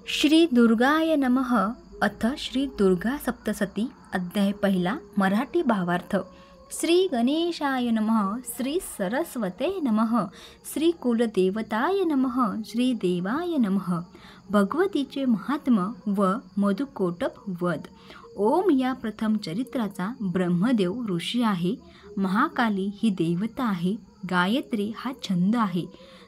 श्री दुर्गाय नमः. अथ श्री दुर्गा सप्तशती अध्याय पहिला. मराठी भावार्थ. श्री गणेशाय नमः. श्री सरस्वते नमः. श्री कुलदेवताय नमः. श्री देवाय नमः. भगवतीचे महात्म व मधुकोटप वध. ओम या प्रथम चरित्राचा ब्रह्मदेव ऋषी आहे. महाकाली ही देवता आहे. गायत्री हा छंद आहे.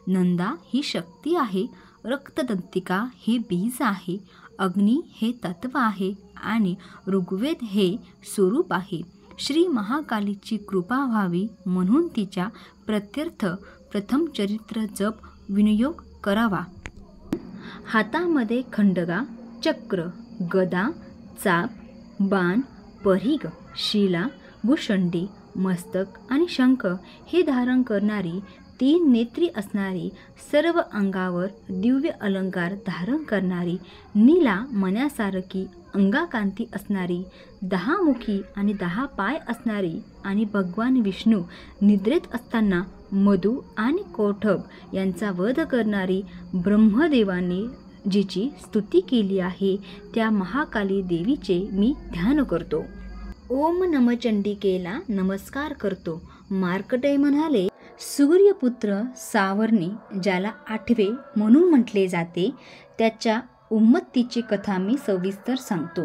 नंदा ही शक्ती आहे. रक्तदंतिका हे बीज आहे. अग्नी हे तत्व आहे आणि ऋग्वेद हे स्वरूप आहे. श्री महाकालीची कृपा व्हावी म्हणून तिच्या प्रत्यर्थ प्रथम चरित्र जप विनियोग करावा. हातामध्ये खंडगा, चक्र, गदा, चाप, बाण, परिघ, शिला, भूषंडी, मस्तक आणि शंख हे धारण करणारी, 3 नेत्री असणारी, सर्व अंगावर दिव्य अलंकार धारण करणारी, नीला मण्यासारखी अंगाकांती असणारी, 10 मुखी आणि 10 पाय असणारी आणि भगवान विष्णू निद्रेत असताना मधु आणि कोठब यांचा वध करणारी, ब्रह्मदेवांनी जिची स्तुती केली आहे त्या महाकाली देवीचे मी ध्यान करतो. ओम नमचंडिकेला नमस्कार करतो. मार्कंडेय म्हणाले, सूर्यपुत्र सावर्णी ज्याला 8वे म्हणून म्हटले जाते, त्याच्या उन्मत्तीची कथा मी सविस्तर सांगतो.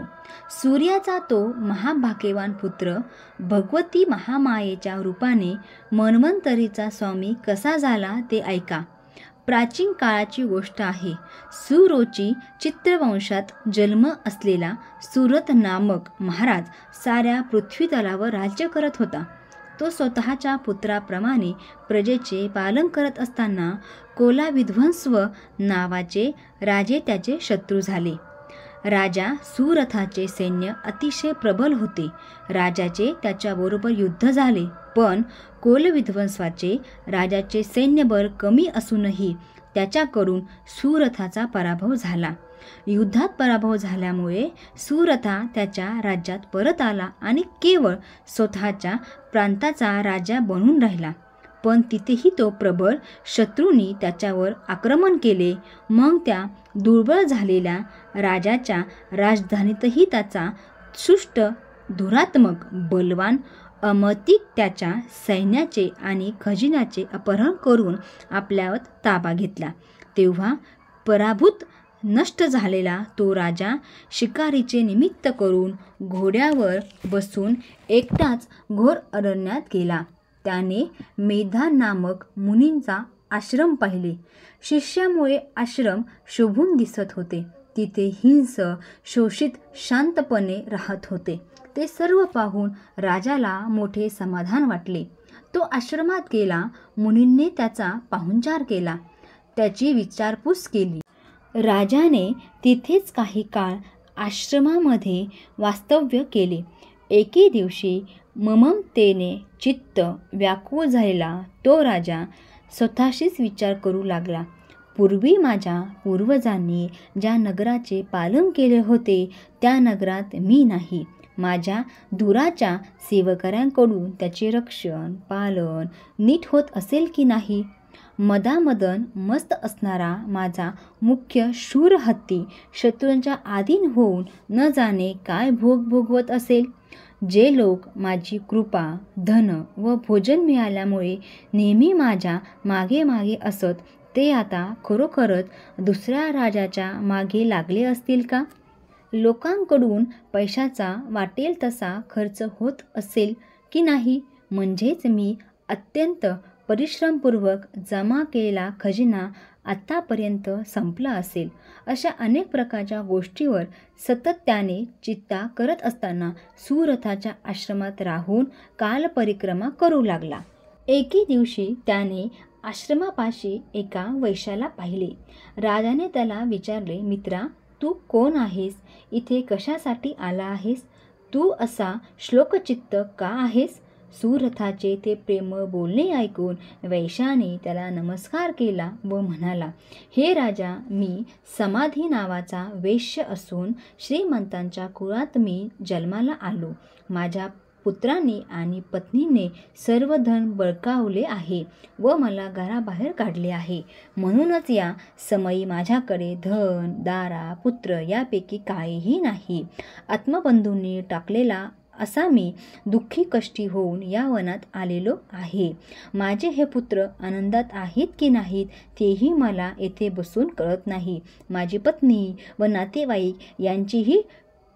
सूर्याचा तो महाभाग्यवान पुत्र भगवती महामायेच्या रूपाने मन्वंतरीचा स्वामी कसा झाला ते ऐका. प्राचीन काळाची गोष्ट आहे. सुरोची चित्रवंशात जन्म असलेला सुरथ नामक महाराज साऱ्या पृथ्वीतलावर राज्य करत होता. तो स्वतःच्या पुत्राप्रमाणे प्रजेचे पालन करत असताना कोलाविध्वंस्व नावाचे राजे त्याचे शत्रू झाले. राजा सुरथाचे सैन्य अतिशय प्रबल होते. राजाचे त्याच्याबरोबर युद्ध झाले, पण कोलविध्वंसाचे राजाचे सैन्यबळ कमी असूनही त्याच्याकडून सुरथाचा पराभव झाला. युद्धात पराभव झाल्यामुळे सुरथा त्याच्या राज्यात परत आला आणि केवळ स्वतःच्या प्रांताचा राजा बनून राहिला. पण तिथेही तो प्रबळ शत्रूंनी त्याच्यावर आक्रमण केले. मग त्या दुर्बळ झालेल्या राजाच्या राजधानीतही त्याचा सुष्ट दुरात्मक बलवान अमतिक त्याच्या सैन्याचे आणि खजिन्याचे अपहरण करून आपल्यावर ताबा घेतला. तेव्हा पराभूत नष्ट झालेला तो राजा शिकारीचे निमित्त करून घोड्यावर बसून एकटाच घोर अरण्यात गेला. त्याने मेधा नामक मुनींचा आश्रम पाहिले. शिष्यामुळे आश्रम शोभून दिसत होते. तिथे हिंस शोषित शांतपणे राहत होते. ते सर्व पाहून राजाला मोठे समाधान वाटले. तो आश्रमात गेला. मुनींनी त्याचा पाहुणचार केला. त्याची विचारपूस केली. राजाने तिथेच काही काळ आश्रमामध्ये वास्तव्य केले. एके दिवशी ममतेने चित्त व्याकुळ झालेला तो राजा स्वतःशीच विचार करू लागला. पूर्वी माझ्या पूर्वजांनी ज्या नगराचे पालन केले होते त्या नगरात मी नाही. माझ्या दुराच्या सेवकऱ्यांकडून त्याचे रक्षण पालन नीट होत असेल की नाही. मदामदन मस्त असणारा माझा मुख्य शूर हत्ती शत्रूंच्या अधीन होऊन न जाणे काय भोग भोगवत असेल. जे लोक माझी कृपा धन व भोजन मिळाल्यामुळे नेहमी माझ्या मागे मागे असत, ते आता खरोखरच दुसऱ्या राजाच्या मागे लागले असतील का. लोकांकडून पैशाचा वाटेल तसा खर्च होत असेल की नाही. म्हणजेच मी अत्यंत परिश्रमपूर्वक जमा केलेला खजिना आत्तापर्यंत संपला असेल. अशा अनेक प्रकारच्या गोष्टीवर सतत त्याने चिंता करत असताना सुरथाच्या आश्रमात राहून कालपरिक्रमा करू लागला. एके दिवशी त्याने आश्रमापाशी एका वैश्याला पाहिले. राजाने त्याला विचारले, मित्रा, तू कोण आहेस? इथे कशासाठी आला आहेस? तू असा श्लोकचित्त का आहेस? सुरथाचे ते प्रेमळ बोलणे ऐकून वैश्याने त्याला नमस्कार केला व म्हणाला, हे राजा, मी समाधी नावाचा वैश्य असून श्रीमंतांच्या कुळात मी जन्माला आलो. माझ्या पुत्राने आणि पत्नीने सर्व धन बळकावले आहे व मला घराबाहेर काढले आहे. म्हणूनच या समयी माझ्याकडे धन, दारा, पुत्र यापैकी काहीही नाही. आत्मबंधूंनी टाकलेला असा मी दुःखी कष्टी होऊन या वनात आलेलो आहे. माझे हे पुत्र आनंदात आहेत की नाहीत तेही मला येथे बसून कळत नाही. माझी पत्नी व नातेवाईक यांचीही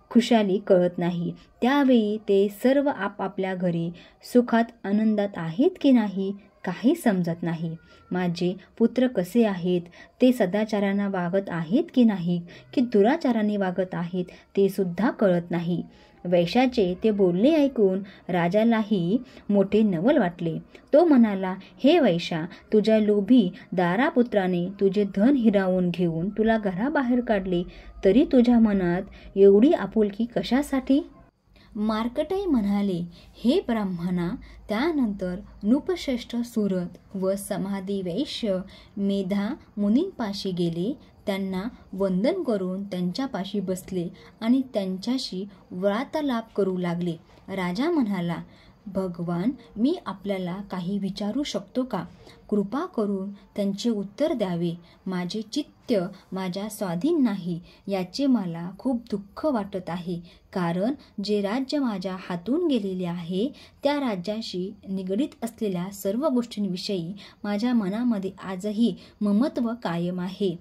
खुशाली कळत नाही. त्यावेळी ते सर्व आपापल्या घरी सुखात आनंदात आहेत की नाही काही समजत नाही. माझे पुत्र कसे आहेत, ते सदाचाराने वागत आहेत की नाही की दुराचाराने वागत आहेत ते सुद्धा कळत नाही. वैश्याचे ते बोलणे ऐकून राजालाही मोठे नवल वाटले. तो म्हणाला, हे वैश्या, तुझ्या लोभी दारापुत्राने तुझे धन हिरावून घेऊन तुला घराबाहेर काढले, तरी तुझ्या मनात एवढी आपुलकी कशासाठी? मार्कंडेय म्हणाले, हे ब्राह्मणा, त्यानंतर नृपश्रेष्ठ सुरत व समाधी वैश्य मेधा मुनींपाशी गेले. त्यांना वंदन करून त्यांच्यापाशी बसले आणि त्यांच्याशी वार्तालाप करू लागले. राजा म्हणाला, भगवान, मी आपल्याला काही विचारू शकतो का? कृपा करून त्यांचे उत्तर द्यावे. माझे चित्त माझ्या स्वाधीन नाही याचे मला खूप दुःख वाटत आहे. कारण जे राज्य माझ्या हातून गेलेले आहे त्या राज्याशी निगडीत असलेल्या सर्व गोष्टींविषयी माझ्या मनामध्ये आजही ममत्व कायम आहे.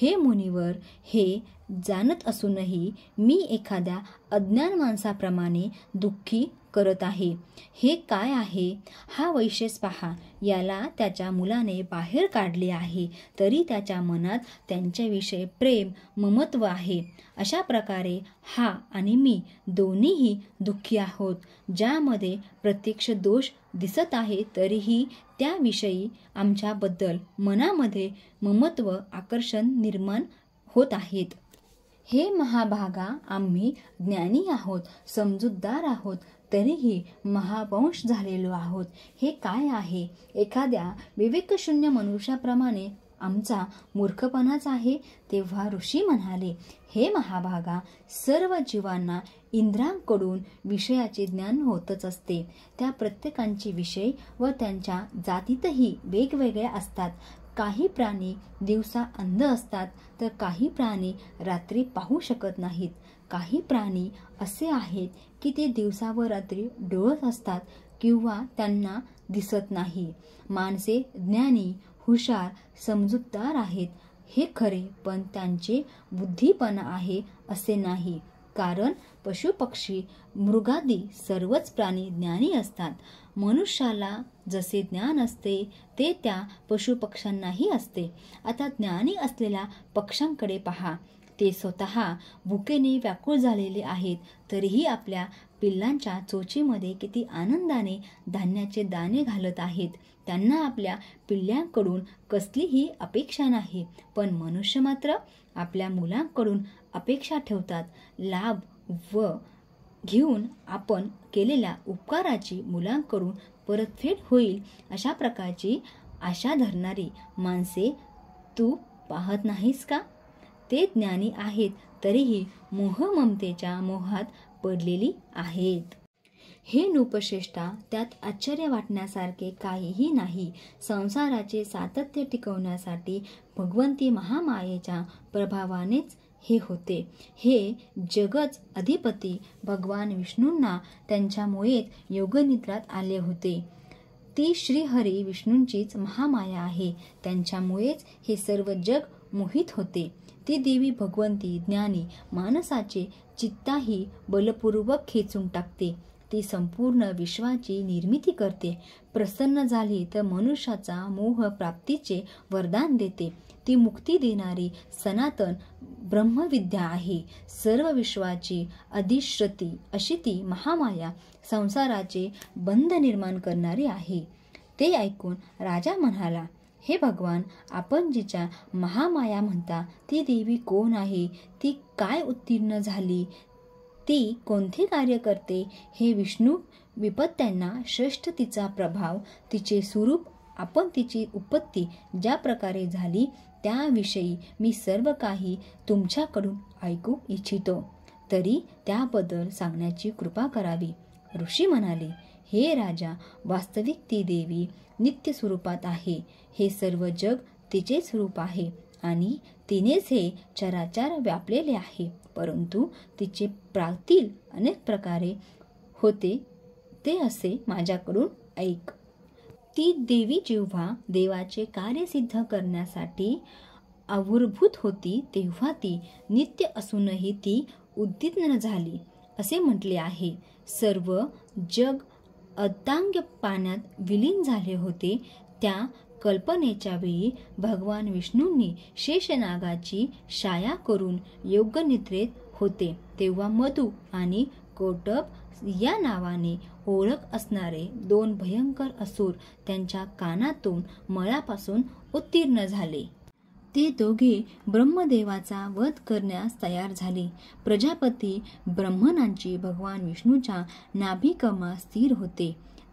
हे मुनिवर, हे जाणत असूनही मी एखाद्या अज्ञान माणसाप्रमाणे दुःखी करत आहे. हे काय आहे? हा वैश्यच पहा, याला त्याच्या मुलाने बाहेर काढले आहे, तरी त्याच्या मनात त्यांच्याविषयी प्रेम ममत्व आहे. अशा प्रकारे हा आणि मी दोन्हीही दुःखी आहोत. ज्यामध्ये प्रत्यक्ष दोष दिसत आहे तरीही त्याविषयी आमच्याबद्दल मनामध्ये ममत्व आकर्षण निर्माण होत आहेत. हे महाभागा, आम्ही ज्ञानी आहोत, समजूतदार आहोत, तरीही महावंश झालेलो आहोत. हे काय आहे? एखाद्या विवेकशून्य मनुष्याप्रमाणे आमचा मूर्खपणाच आहे. तेव्हा ऋषी म्हणाले, हे महाभागा, सर्व जीवांना इंद्रांकडून विषयाचे ज्ञान होतच असते. त्या प्रत्येकांचे विषय व त्यांच्या जातीतही वेगवेगळ्या असतात. काही प्राणी दिवसा अंध असतात तर काही प्राणी रात्री पाहू शकत नाहीत. काही प्राणी असे आहेत की ते दिवसा व रात्री डोळत असतात किंवा त्यांना दिसत नाही. माणसे ज्ञानी, हुशार, समजूतदार आहेत हे खरे, पण त्यांचे बुद्धिपणा आहे असे नाही. कारण पशुपक्षी मृगादी सर्वच प्राणी ज्ञानी असतात. मनुष्याला जसे ज्ञान असते ते त्या पशुपक्ष्यांनाही असते. आता ज्ञानी असलेल्या पक्ष्यांकडे पहा. ते स्वतः भुकेने व्याकुळ झालेले आहेत, तरीही आपल्या पिल्लांच्या चोचीमध्ये किती आनंदाने धान्याचे दाणे घालत आहेत. त्यांना आपल्या पिल्ल्यांकडून कसलीही अपेक्षा नाही. पण मनुष्य मात्र आपल्या मुलांकडून अपेक्षा ठेवतात. लाभ व घेऊन आपण केलेल्या उपकाराची मुलांकडून परतफेड होईल अशा प्रकारची आशा धरणारी माणसे तू पाहत नाहीस का? ते ज्ञानी आहेत तरीही मोह-ममतेच्या मोहात पडलेली आहेत. हे नृपश्रेष्ठा, त्यात आश्चर्य वाटण्यासारखे काहीही नाही. संसाराचे सातत्य टिकवण्यासाठी भगवंती महामायेच्या प्रभावानेच हे होते. हे जगच अधिपती भगवान विष्णूंना त्यांच्यामुळेच योगनिद्रात आले होते. ती श्रीहरी विष्णूंचीच महामाया आहे. त्यांच्यामुळेच हे सर्व जग मोहित होते. ती देवी भगवंती ज्ञानी माणसाचे चित्ताही बलपूर्वक खेचून टाकते. ती संपूर्ण विश्वाची निर्मिती करते. प्रसन्न झाली तर मनुष्याचा मोह प्राप्तीचे वरदान देते. ती मुक्ती देणारी सनातन ब्रह्मविद्या आहे. सर्व विश्वाची अधिष्ठात्री अशी ती महामाया संसाराचे बंध निर्माण करणारी आहे. ते ऐकून राजा म्हणाला, हे भगवान, आपण जिच्या महामाया म्हणता ती देवी कोण आहे? ती काय उत्तीर्ण झाली? ती कोणते कार्य करते? हे विष्णू विपत्त्यांना श्रेष्ठ तिचा प्रभाव, तिचे स्वरूप, आपण तिची उत्पत्ती ज्या प्रकारे झाली त्याविषयी मी सर्व काही तुमच्याकडून ऐकू इच्छितो. तरी त्याबद्दल सांगण्याची कृपा करावी. ऋषी म्हणाले, हे राजा, वास्तविक ती देवी नित्य स्वरूपात आहे. हे सर्व जग तिचेच रूप आहे आणि तिनेच हे चराचर व्यापलेले आहे. परंतु तिचे प्रातील अनेक प्रकारे होते ते असे माझ्याकडून ऐक. ती देवी जेव्हा देवाचे कार्य सिद्ध करण्यासाठी आविर्भूत होती तेव्हा ती नित्य असूनही ती उद्दीन्न झाली असे म्हटले आहे. सर्व जग अतांग पाण्यात विलीन झाले होते. त्या कल्पनेच्या वेळी भगवान विष्णूंनी शेषनागाची छाया करून योगनिद्रेत होते. तेव्हा मधु आणि कौटुंब या नावाने ओळख असणारे 2 भयंकर असुर त्यांच्या कानातून मळापासून उत्तीर्ण झाले. ते दोघे ब्रह्मदेवाचा वध करण्यास तयार झाले. प्रजापती ब्रह्मणांची भगवान विष्णूच्या नाभिकमा स्थिर होते.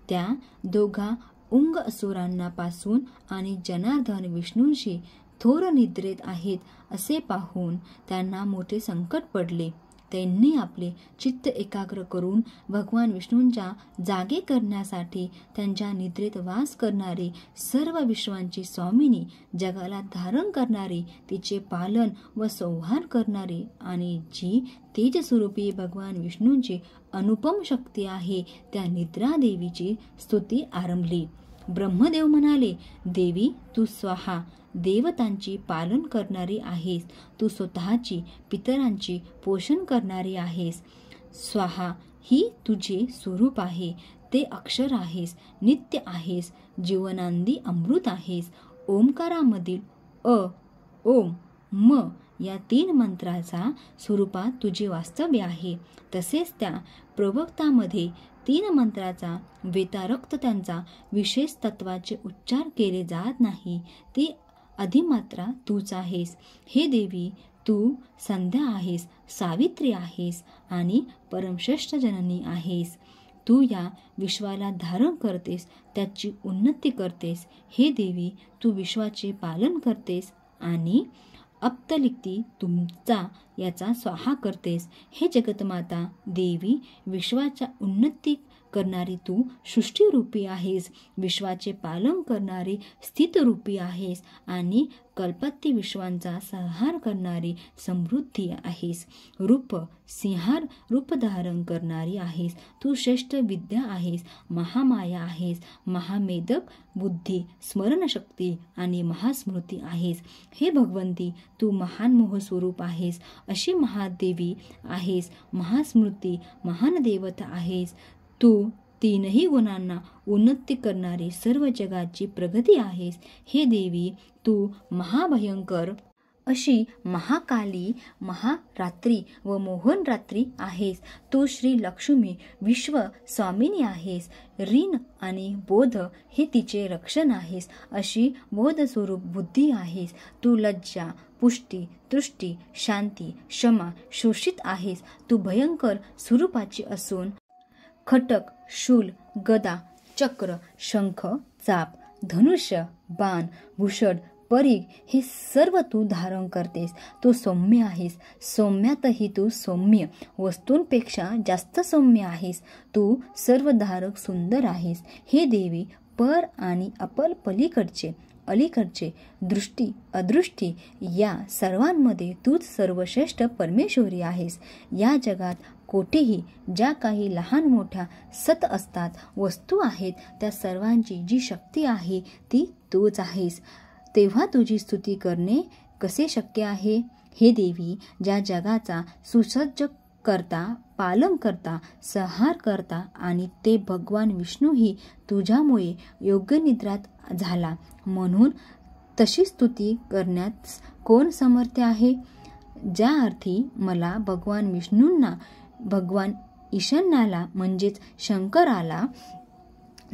त्या दोघा उंग असुरांना पासून आणि जनार्दन विष्णूंशी थोर निद्रेत आहेत असे पाहून त्यांना मोठे संकट पडले. त्यांनी आपले चित्त एकाग्र करून भगवान विष्णूंच्या जागे करण्यासाठी त्यांच्या निद्रेत वास करणारी, सर्व विश्वांची स्वामिनी, जगाला धारण करणारी, तिचे पालन व संहार करणारी आणि जी तेजस्वरूपी भगवान विष्णूंची अनुपम शक्ती आहे त्या निद्रा देवीची स्तुती आरंभली. ब्रह्मदेव म्हणाले, देवी तू स्वाहा देवतांची पालन करणारी आहेस. तू स्वतःची पितरांची पोषण करणारी आहेस. स्वाहा ही तुझे स्वरूप आहे. ते अक्षर आहेस, नित्य आहेस, जीवनांदी अमृत आहेस. ओंकारामधील अ, ओम, म या 3 मंत्राचा स्वरूपात तुझे वास्तव्य आहे. तसेच त्या प्रवक्तामध्ये 3 मंत्राचा वेतारक्त त्यांचा विशेष तत्वाचे उच्चार केले जात नाही. ती अधिमात्रा तूच आहेस. हे देवी तू संध्या आहेस, सावित्री आहेस आणि परमश्रेष्ठ जननी आहेस. तू या विश्वाला धारण करतेस, त्याची उन्नती करतेस. हे देवी तू विश्वाचे पालन करतेस आणि अप्तलिक्ती तुमचा याचा स्वाहा करतेस. हे जगतमाता देवी विश्वाच्या उन्नती करणारी तू सृष्टीरूपी आहेस. विश्वाचे पालन करणारी स्थितरूपी आहेस आणि कल्पाती विश्वांचा संहार करणारी समृद्धी आहेस. रूप सिंहार रूप धारण करणारी आहेस. तू श्रेष्ठ विद्या आहेस, महामाया आहेस, महामेदक बुद्धी, स्मरणशक्ती आणि महास्मृती आहेस. हे भगवंती तू महान मोहस्वरूप आहेस, अशी महादेवी आहेस, महास्मृती, महान देवता आहेस. तू 3ही गुणांना उन्नती करणारी सर्व जगाची प्रगती आहेस. हे देवी तू महाभयंकर अशी महाकाली, महारात्री व मोहन रात्री आहेस. तू श्री लक्ष्मी विश्व स्वामिनी आहेस. ऋण आणि बोध हे तिचे रक्षण आहेस, अशी बोध स्वरूप बुद्धी आहेस. तू लज्जा, पुष्टी, तुष्टी, शांती, क्षमा, शोषित आहेस. तू भयंकर स्वरूपाची असून खटक, शूल, गदा, चक्र, शंख, चाप, धनुष्य, बाण, भूषण, परीघ हे सर्व तू धारण करतेस. तू सौम्य आहेस. सौम्यातही तू सौम्य, वस्तूंपेक्षा जास्त सौम्य आहेस. तू सर्वधारक सुंदर आहेस. हे देवी पर आणि अपल पलीकडचे, अलीकडचे, दृष्टी, अदृष्टी या सर्वांमध्ये तूच सर्वश्रेष्ठ परमेश्वरी आहेस. या जगात कोठेही ज्या काही लहान मोठ्या सत असतात, वस्तू आहेत, त्या सर्वांची जी शक्ती आहे ती तूच आहेस. तेव्हा तुझी स्तुती करणे कसे शक्य आहे? हे देवी ज्या जगाचा सुसज्ज करता, पालन करता, संहार करता आणि ते भगवान विष्णूही तुझ्यामुळे योगनिद्रात झाला, म्हणून तशी स्तुती करण्यास कोण समर्थ आहे? ज्या अर्थी मला भगवान विष्णूंना, भगवान ईशान्याला म्हणजेच शंकराला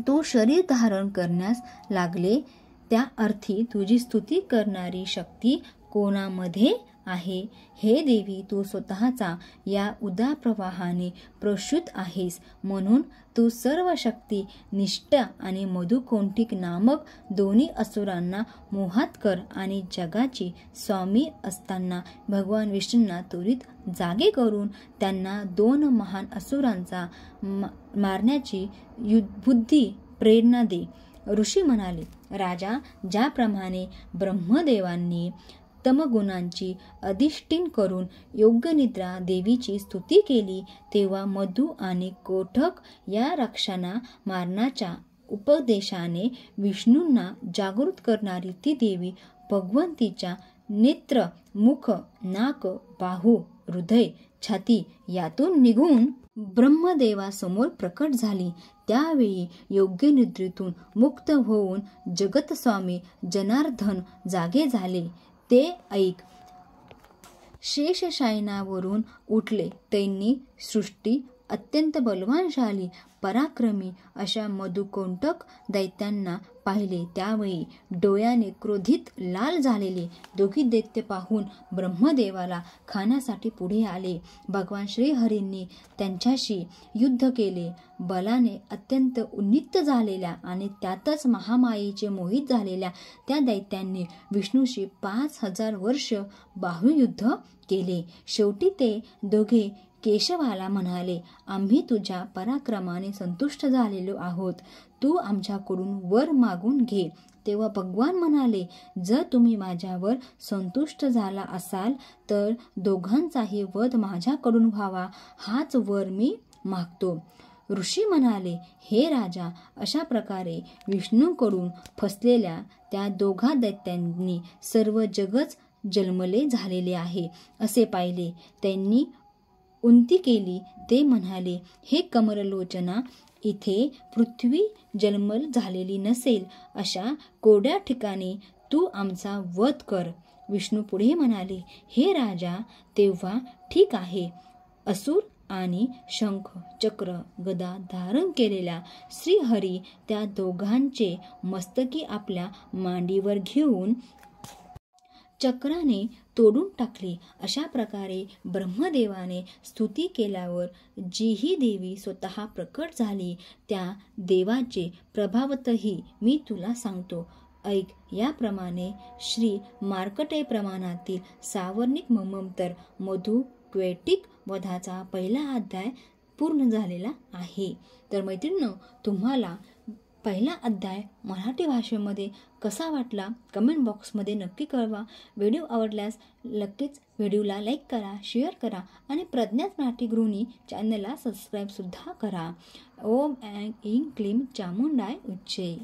तो शरीर धारण करण्यास लागले, त्या अर्थी तुझी स्तुती करणारी शक्ती कोणामध्ये आहे. हे देवी, तू स्वतःचा या उदार प्रवाहाने प्रसूत आहेस, म्हणून तू सर्व शक्ती निष्ठ आणि मधुकौंठिक नामक दोन्ही असुरांना मोहात कर आणि जगाची स्वामी असताना भगवान विष्णूंना त्वरित जागे करून त्यांना 2 महान असुरांचा मारण्याची बुद्धी प्रेरणा दे. ऋषी म्हणाले, राजा, ज्याप्रमाणे ब्रह्मदेवांनी तमगुणांची अधिष्ठीन करून योगनिद्रा देवीची स्तुती केली, तेव्हा मधु आणि कोठक या राक्षसांना मारण्याच्या उपदेशाने विष्णूंना जागृत करणारी ती देवी भगवंतीच्या नेत्र, मुख, नाक, बाहू, हृदय, छाती यातून निघून ब्रह्मदेवासमोर प्रकट झाली. त्यावेळी योगनिद्रेतून मुक्त होऊन जगतस्वामी जनार्दन जागे झाले. ते ऐक शेषशायनावरून उठले. त्यांनी सृष्टी अत्यंत बलवानशाली पराक्रमी अशा मधुकौंटक दैत्यांना पाहिले. त्यावेळी डोळ्याने क्रोधित लाल झालेले दोघी दैत्य पाहून ब्रह्मदेवाला खाण्यासाठी पुढे आले. भगवान श्रीहरींनी त्यांच्याशी युद्ध केले. बलाने अत्यंत उन्नीत झालेल्या आणि त्यातच महामायेचे मोहित झालेल्या त्या दैत्यांनी विष्णूशी 5000 वर्ष बाहुयुद्ध केले. शेवटी ते दोघे केशवाला म्हणाले, आम्ही तुझ्या पराक्रमाने संतुष्ट झालेलो आहोत. तू आमच्याकडून वर मागून घे. तेव्हा भगवान म्हणाले, जर तुम्ही माझ्यावर संतुष्ट झाला असाल तर दोघांचाही वध माझ्याकडून व्हावा, हाच वर मी मागतो. ऋषी म्हणाले, हे राजा, अशा प्रकारे विष्णूकडून फसलेल्या त्या दोघा दैत्यांनी सर्व जगच जन्मले झालेले आहे असे पाहिले. त्यांनी उंती केली. ते म्हणाले, हे कमललोचना, इथे पृथ्वी जन्मल झालेली नसेल अशा कोरड्या ठिकाणी तू आमचा वध कर. विष्णू पुढे म्हणाले, हे राजा, तेव्हा ठीक आहे. असुर आणि शंख, चक्र, गदा धारण केलेल्या श्रीहरी त्या दोघांचे मस्तकी आपल्या मांडीवर घेऊन चक्राने तोडून टाकली. अशा प्रकारे ब्रह्मदेवाने स्तुती केल्यावर जीही देवी स्वतः प्रकट झाली, त्या देवाचे प्रभावतही मी तुला सांगतो. ऐक. याप्रमाणे श्री मार्कटेय प्रमाणातील सावर्णिक ममंतर मधु क्वेटिक वधाचा पहिला अध्याय पूर्ण झालेला आहे. तर मैत्रिणींनो, तुम्हाला पहिला अध्याय मराठी भाषेमध्ये कसा वाटला कमेंट बॉक्समध्ये नक्की कळवा. व्हिडिओ आवडल्यास नक्कीच व्हिडिओला लाईक करा, शेअर करा आणि प्रज्ञात मराठी गृहिणी चॅनलला सबस्क्राईबसुद्धा करा. ओम ऐं क्लीं चामुंडाय उच्चे.